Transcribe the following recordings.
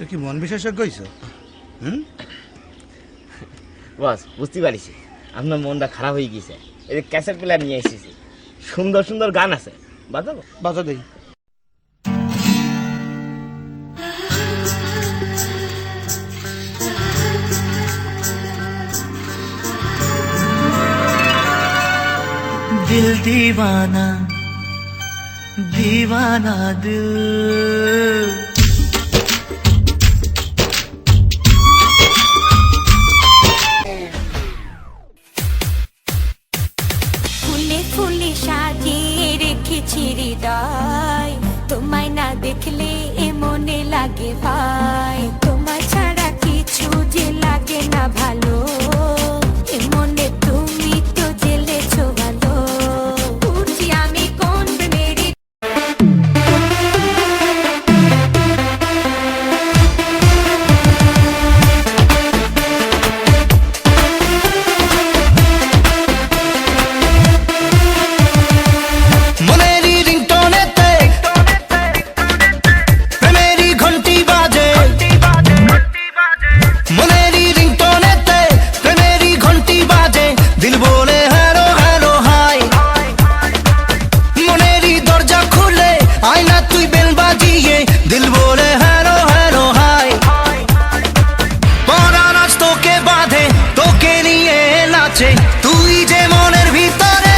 তুই কি মন বিশেষজ্ঞ হইছো? বস বুঝতে পারিছি আপনার মনটা খারাপ হয়ে গেছে। এই যে ক্যাসেট প্লেয়ার নিয়ে এসেছি, সুন্দর সুন্দর গান আছে, বাজাবো? বাজা দেই। दिल दीवाना दीवाना दिल ফুলে ফুলে সাজিয়ে রেখেছি হৃদয়, তোমায় না দেখলে এ মনে লাগে ভাই, তোমায় ছাড়া কিছু যে লাগে না ভালো, এ মনে তুমি তো জেলেছো ভালো, বুঝি আমি কোন মেরি। मनेरी रिंगटोने ते प्रेमेरी घंटी बाजे, मनेरी रिंगटोने ते प्रेमेरी घंटी बाजे, दिल बोले हेलो हेलो हाय, मनेरी दरजा खुले आईना तुई बेल बाजिए, दिल बोले हेलो हेलो हाय, परा नाच तोके बाधे तोके निये नाचे, तुई जे मनेर भीतरे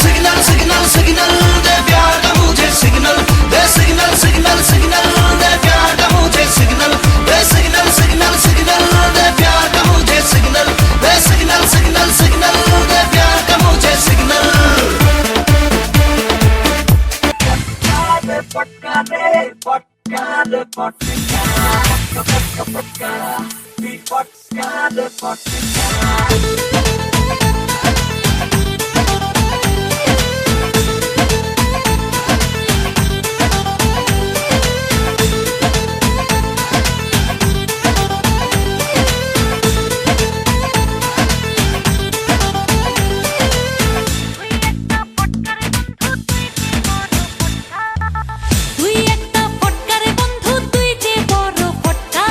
सिग्नल सिग्नल सिग्नल दे प्यार का मुझे सिग्नल दे, सिग्नल सिग्नल सिग्नल दे प्यार का मुझे सिग्नल दे, सिग्नल सिग्नल सिग्नल दे प्यार का मुझे सिग्नल दे, सिग्नल सिग्नल सिग्नल दे प्यार का मुझे सिग्नल। তুই একটা ফটকারে বন্ধু, তুই যে বড় ফটকা,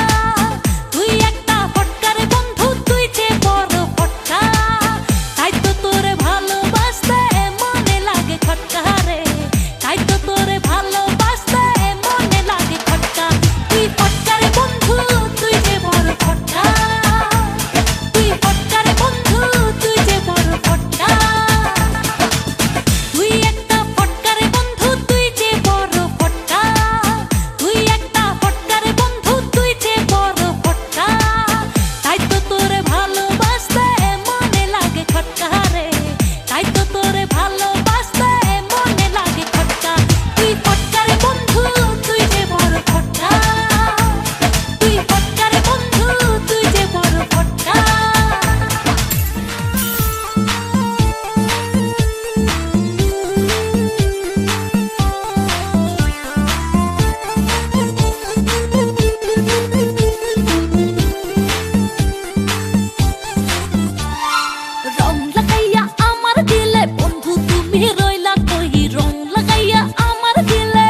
তুই একটা ফটকারে বন্ধু, তুই যে বড় ফটকা, তাই তো তোরে ভালোবাসতে মনে লাগে খটকা রে, তাই তো তোরে ভালোবাসতে মনে লাগে খটকা, তুই ফটকারে বন্ধু, তুই যে বড় ফটকা, তুই ফটকারে বন্ধু, তুই যে বড় ফটকা, তুই একটা ফটকারে বন্ধু, তুই যে বড় ফটকা, তুই একটা ফটকারে বন্ধু, তুই যে বড় ফটকা, তাই তো তোরে ভালোবাসতে মনে লাগে খটকা রে, তাই তো তোরে ভালোবাসতে মনে লাগে খটকা, তুই ফটকারে বন্ধু, তুই যে বড় ফটকা, তুই ফটকারে বন্ধু, তুই যে বড় ফটকা। রং লাগাইয়া আমার দিলে বন্ধু তুমি রইলা কই, রং লাগাইয়া আমার দিলে,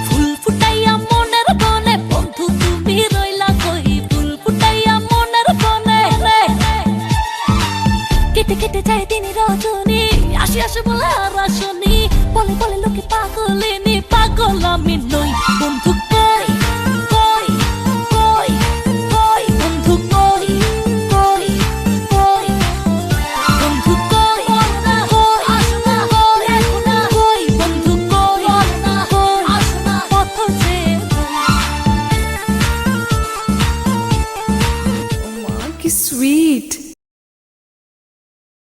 ফুল ফুটাইয়া মনের বনে বন্ধু তুমি রইলা কই, ফুল ফুটাইয়া মনের বনে, কেটে কেটে যায় দিন রজনী, আসি আসি বলে আর আসনি, বলে বলে লোকে পাগলিনী, পাগল আমি নই বন্ধু